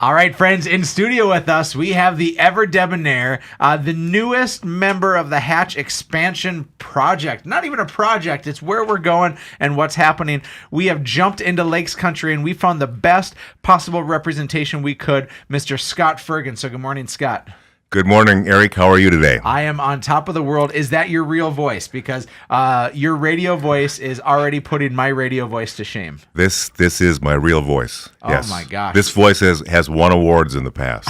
All right, friends, in studio with us, we have the ever debonair, the newest member of the Hatch expansion project. Not even a project, it's where we're going and what's happening. We have jumped into Lakes Country, and we found the best possible representation we could, Mr. Scott Fergan. So good morning, Scott. Good morning, Erik. How are you today? I am on top of the world. Is that your real voice? Because your radio voice is already putting my radio voice to shame. This is my real voice. Yes. Oh, my gosh. This voice has won awards in the past.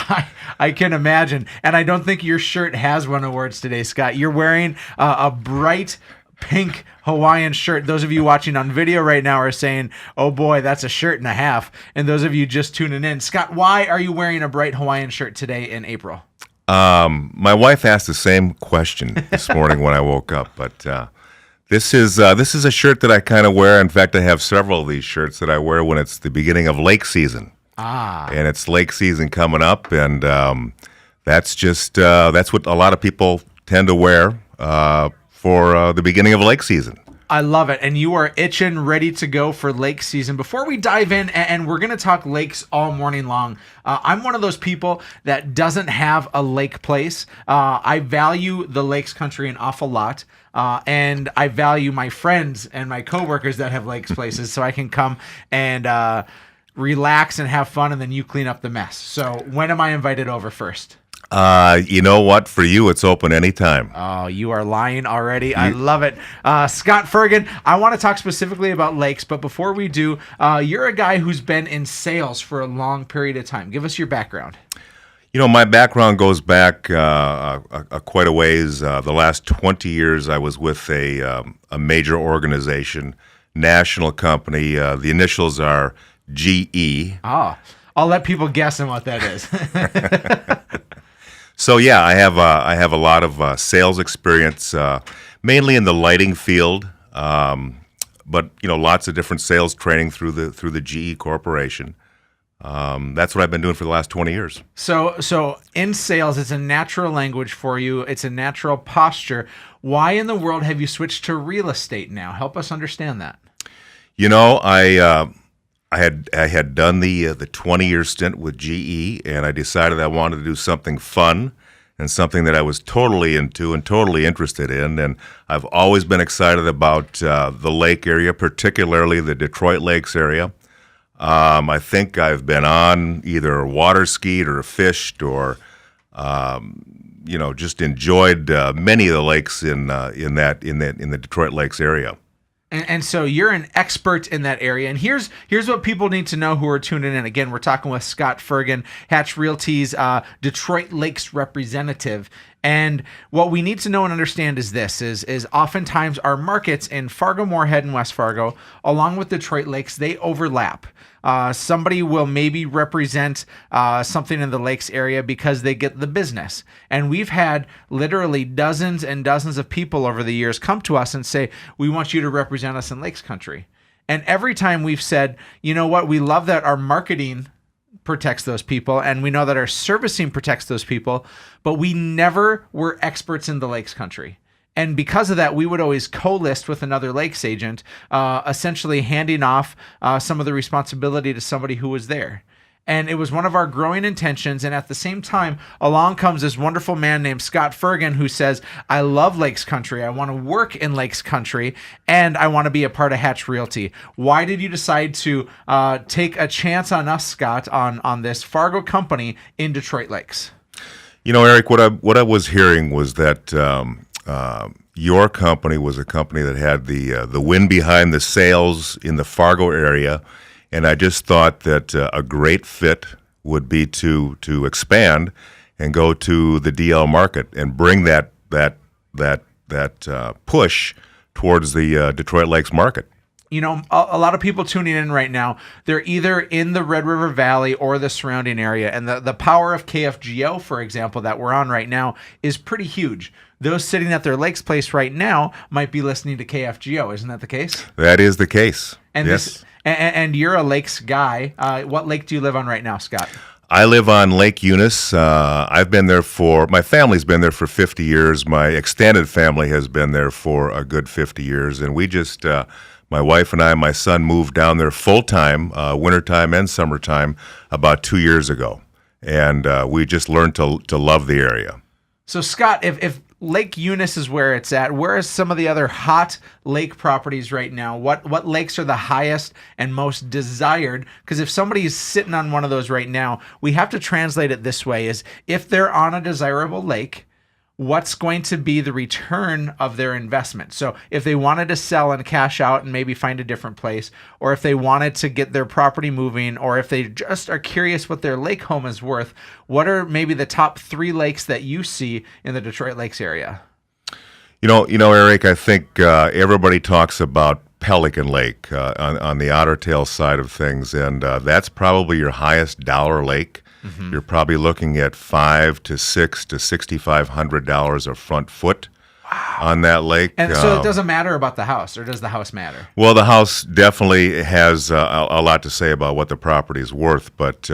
I can imagine. And I don't think your shirt has won awards today, Scott. You're wearing a bright pink Hawaiian shirt. Those of you watching on video right now are saying, oh boy, that's a shirt and a half. And those of you just tuning in, Scott, why are you wearing a bright Hawaiian shirt today in April? My wife asked the same question this morning when I woke up, but this is a shirt that I kind of wear. In fact, I have several of these shirts that I wear when it's the beginning of lake season. And it's lake season coming up, and that's what a lot of people tend to wear for the beginning of lake season. I love it. And you are itching, ready to go for lake season. Before we dive in, and we're going to talk lakes all morning long, I'm one of those people that doesn't have a lake place. I value the Lakes Country an awful lot. And I value my friends and my coworkers that have lakes places, so I can come and relax and have fun, and then you clean up the mess. So when am I invited over first? You know what? For you, it's open anytime. Oh, you are lying already. I love it. Scott Fergan, I want to talk specifically about lakes, but before we do, you're a guy who's been in sales for a long period of time. Give us your background. You know, my background goes back quite a ways. The last 20 years, I was with a major organization, national company. The initials are GE. Oh, I'll let people guess on what that is. So yeah, I have a lot of sales experience, mainly in the lighting field, but lots of different sales training through the GE Corporation. That's what I've been doing for the last 20 years. So in sales, it's a natural language for you. It's a natural posture. Why in the world have you switched to real estate now? Help us understand that. You know, I had done the 20-year stint with GE, and I decided I wanted to do something fun and something that I was totally into and totally interested in. And I've always been excited about the lake area, particularly the Detroit Lakes area. I think I've been on either water skied or fished or just enjoyed many of the lakes in the Detroit Lakes area. And so you're an expert in that area. And here's what people need to know who are tuning in. Again, we're talking with Scott Fergan, Hatch Realty's Detroit Lakes representative. And what we need to know and understand is this, is oftentimes our markets in Fargo-Moorhead and West Fargo, along with Detroit Lakes, they overlap. Somebody will maybe represent something in the lakes area because they get the business. And we've had literally dozens and dozens of people over the years come to us and say, we want you to represent us in Lakes Country. And every time we've said, you know what, we love that our marketing protects those people, and we know that our servicing protects those people, but we never were experts in the Lakes Country. And because of that, we would always co-list with another lakes agent, essentially handing off some of the responsibility to somebody who was there. And it was one of our growing intentions. And at the same time, along comes this wonderful man named Scott Fergan who says, I love Lakes Country. I want to work in Lakes Country, and I want to be a part of Hatch Realty. Why did you decide to take a chance on us, Scott, on this Fargo company in Detroit Lakes? You know, Erik, what I was hearing was that your company was a company that had the wind behind the sails in the Fargo area. And I just thought that a great fit would be to expand and go to the DL market and bring that push towards the Detroit Lakes market. You know, a lot of people tuning in right now, they're either in the Red River Valley or the surrounding area. And the power of KFGO, for example, that we're on right now is pretty huge. Those sitting at their lakes place right now might be listening to KFGO. Isn't that the case? That is the case. And yes. And you're a lakes guy. What lake do you live on right now, Scott? I live on Lake Eunice. I've been there my family's been there for 50 years. My extended family has been there for a good 50 years. And we just My wife and I and my son moved down there full-time, wintertime and summertime, about 2 years ago. And we just learned to love the area. So, Scott, if Lake Eunice is where it's at, where are some of the other hot lake properties right now? What lakes are the highest and most desired? Because if somebody is sitting on one of those right now, we have to translate it this way: is if they're on a desirable lake, what's going to be the return of their investment? So if they wanted to sell and cash out and maybe find a different place, or if they wanted to get their property moving, or if they just are curious what their lake home is worth, what are maybe the top 3 lakes that you see in the Detroit Lakes area? You know, Eric, I think everybody talks about Pelican Lake on the Otter Tail side of things, and that's probably your highest dollar lake. Mm-hmm. You're probably looking at $500 to $600 to $6,500 a front foot on that lake. And so it doesn't matter about the house, or does the house matter? Well, the house definitely has a lot to say about what the property is worth, but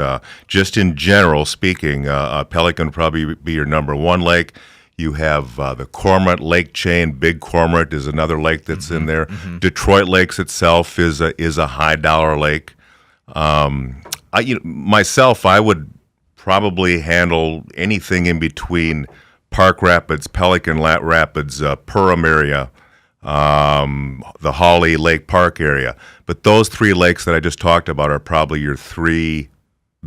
just in general speaking, Pelican would probably be your number 1 lake. You have the Cormorant Lake chain. Big Cormorant is another lake that's in there. Mm-hmm. Detroit Lakes itself is a high dollar lake. Myself, I would probably handle anything in between Park Rapids, Pelican Rapids, Perham area, the Holly Lake Park area. But those 3 lakes that I just talked about are probably your 3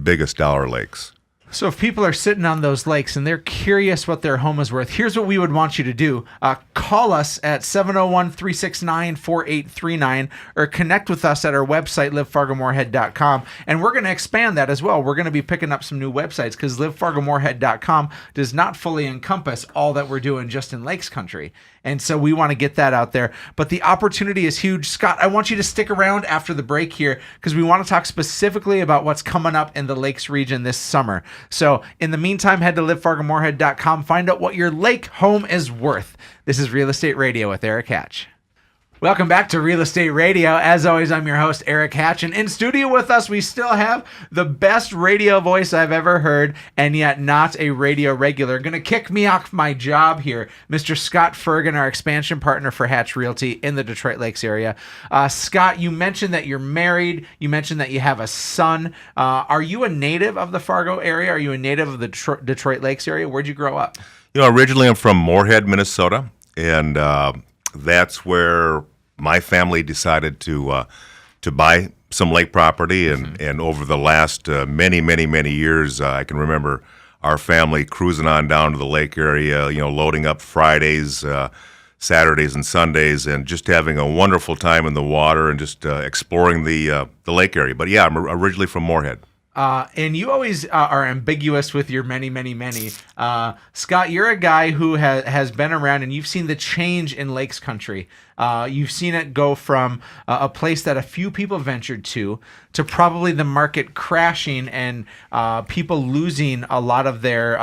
biggest dollar lakes. So if people are sitting on those lakes and they're curious what their home is worth, here's what we would want you to do. Call us at 701-369-4839 or connect with us at our website, livefargomoorhead.com. And we're going to expand that as well. We're going to be picking up some new websites because livefargomoorhead.com does not fully encompass all that we're doing just in Lakes Country. And so we want to get that out there. But the opportunity is huge. Scott, I want you to stick around after the break here because we want to talk specifically about what's coming up in the Lakes region this summer. So in the meantime, head to livefargomoorhead.com. Find out what your lake home is worth. This is Real Estate Radio with Erik Hatch. Welcome back to Real Estate Radio. As always, I'm your host, Erik Hatch, and in studio with us, we still have the best radio voice I've ever heard, and yet not a radio regular. Going to kick me off my job here, Mr. Scott Fergan, our expansion partner for Hatch Realty in the Detroit Lakes area. Scott, you mentioned that you're married. You mentioned that you have a son. Are you a native of the Fargo area? Are you a native of the Detroit Lakes area? Where'd you grow up? Originally I'm from Moorhead, Minnesota, and that's where my family decided to buy some lake property, and over the last many years, I can remember our family cruising on down to the lake area, loading up Fridays, Saturdays, and Sundays, and just having a wonderful time in the water and just exploring the lake area. But yeah, I'm originally from Moorhead. And you always are ambiguous with your many. Scott, you're a guy who has been around, and you've seen the change in Lakes Country. You've seen it go from a place that a few people ventured to probably the market crashing and people losing a lot of their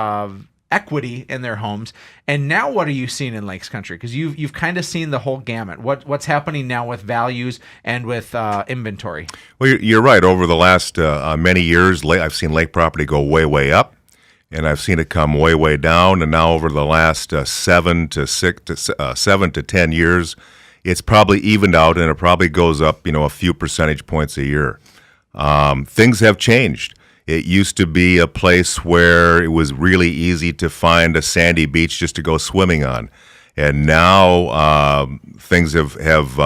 equity in their homes. And now what are you seeing in Lakes Country? Because you've kind of seen the whole gamut. What's happening now with values and with inventory? Well, you're right. Over the last many years, I've seen lake property go way up, and I've seen it come way down. And now over the last 7 to 10 years, it's probably evened out, and it probably goes up, a few percentage points a year. Things have changed. It used to be a place where it was really easy to find a sandy beach just to go swimming on. And now things have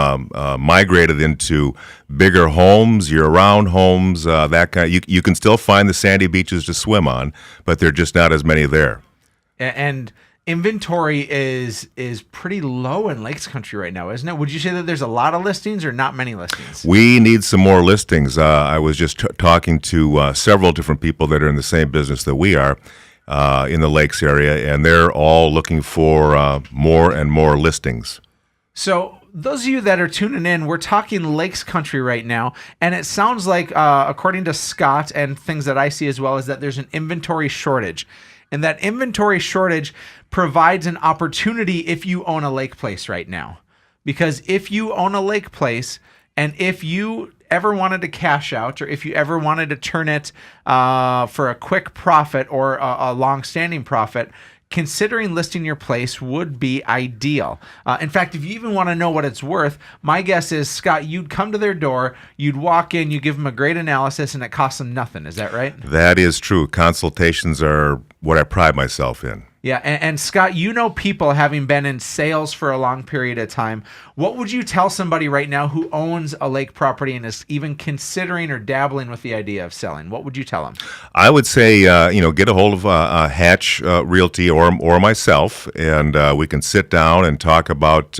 migrated into bigger homes, year-round homes, that kind. You can still find the sandy beaches to swim on, but there are just not as many there. And inventory is pretty low in Lakes Country right now, isn't it? Would you say that there's a lot of listings or not many listings? We need some more listings. I was just talking to several different people that are in the same business that we are in the Lakes area, and they're all looking for more and more listings. So those of you that are tuning in, we're talking Lakes Country right now, and it sounds like, according to Scott and things that I see as well, is that there's an inventory shortage. And that inventory shortage provides an opportunity if you own a lake place right now. Because if you own a lake place, and if you ever wanted to cash out, or if you ever wanted to turn it for a quick profit or a long-standing profit, considering listing your place would be ideal. In fact, if you even want to know what it's worth, my guess is, Scott, you'd come to their door, you'd walk in, you give them a great analysis, and it costs them nothing. Is that right? That is true. Consultations are what I pride myself in. Yeah, and Scott, you know people having been in sales for a long period of time. What would you tell somebody right now who owns a lake property and is even considering or dabbling with the idea of selling? What would you tell them? I would say, get a hold of Hatch Realty or myself, and we can sit down and talk about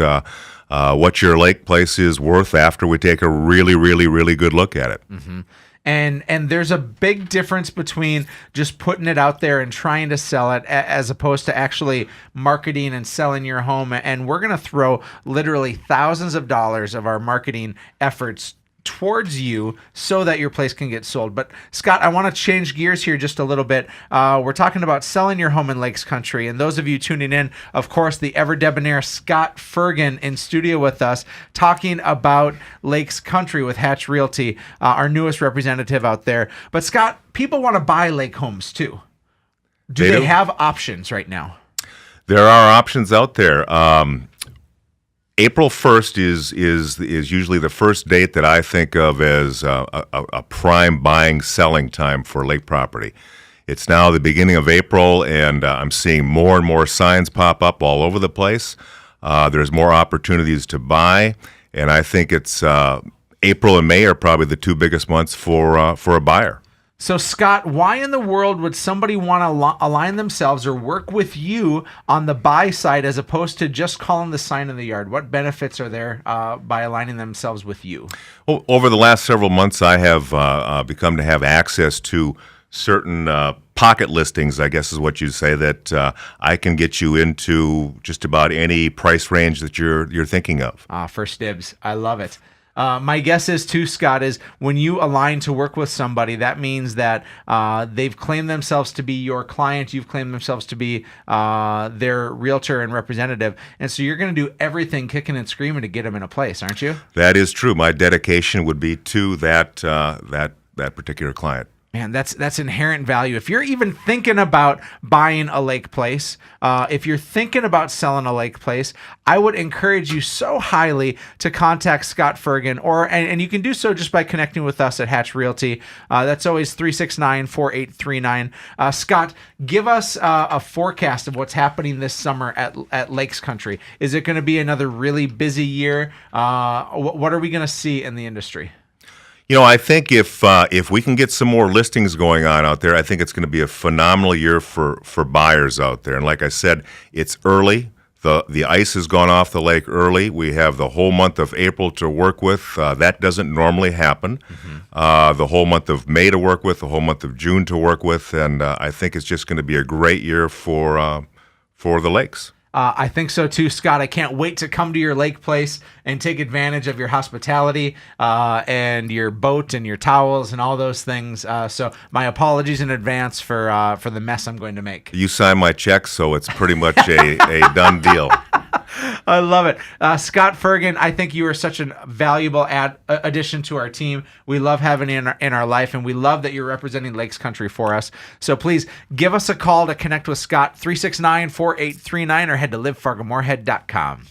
what your lake place is worth after we take a really, really, really good look at it. Mm-hmm. And there's a big difference between just putting it out there and trying to sell it as opposed to actually marketing and selling your home. And we're going to throw literally thousands of dollars of our marketing efforts towards you so that your place can get sold. But Scott, I want to change gears here just a little bit. We're talking about selling your home in Lakes Country. And those of you tuning in, of course, the ever debonair Scott Fergan in studio with us talking about Lakes Country with Hatch Realty, our newest representative out there. But Scott, people want to buy lake homes too. Do they have options right now? There are options out there. April 1st is usually the first date that I think of as a prime buying selling time for lake property. It's now the beginning of April, and I'm seeing more and more signs pop up all over the place. There's more opportunities to buy, and I think it's April and May are probably the two biggest months for a buyer. So, Scott, why in the world would somebody want to align themselves or work with you on the buy side as opposed to just calling the sign in the yard? What benefits are there by aligning themselves with you? Well, over the last several months, I have become to have access to certain pocket listings, I guess is what you'd say, that I can get you into just about any price range that you're thinking of. First dibs. I love it. My guess is too, Scott, is when you align to work with somebody, that means that they've claimed themselves to be your client. You've claimed themselves to be their realtor and representative. And so you're going to do everything kicking and screaming to get them in a place, aren't you? That is true. My dedication would be to that particular client. Man, that's inherent value. If you're even thinking about buying a lake place, if you're thinking about selling a lake place, I would encourage you so highly to contact Scott Fergan, and you can do so just by connecting with us at Hatch Realty. That's always 369-4839. Scott, give us a forecast of what's happening this summer at Lakes Country. Is it going to be another really busy year? What are we going to see in the industry? You know, I think if we can get some more listings going on out there, I think it's going to be a phenomenal year for buyers out there. And like I said, it's early. The ice has gone off the lake early. We have the whole month of April to work with. That doesn't normally happen. Mm-hmm. The whole month of May to work with, the whole month of June to work with, and I think it's just going to be a great year for the lakes. I think so too, Scott. I can't wait to come to your lake place and take advantage of your hospitality and your boat and your towels and all those things. So my apologies in advance for the mess I'm going to make. You signed my check, so it's pretty much a done deal. I love it. Scott Fergan, I think you are such a valuable addition to our team. We love having you in our life, and we love that you're representing Lakes Country for us. So please give us a call to connect with Scott, 369-4839, or head to livefargomoorhead.com.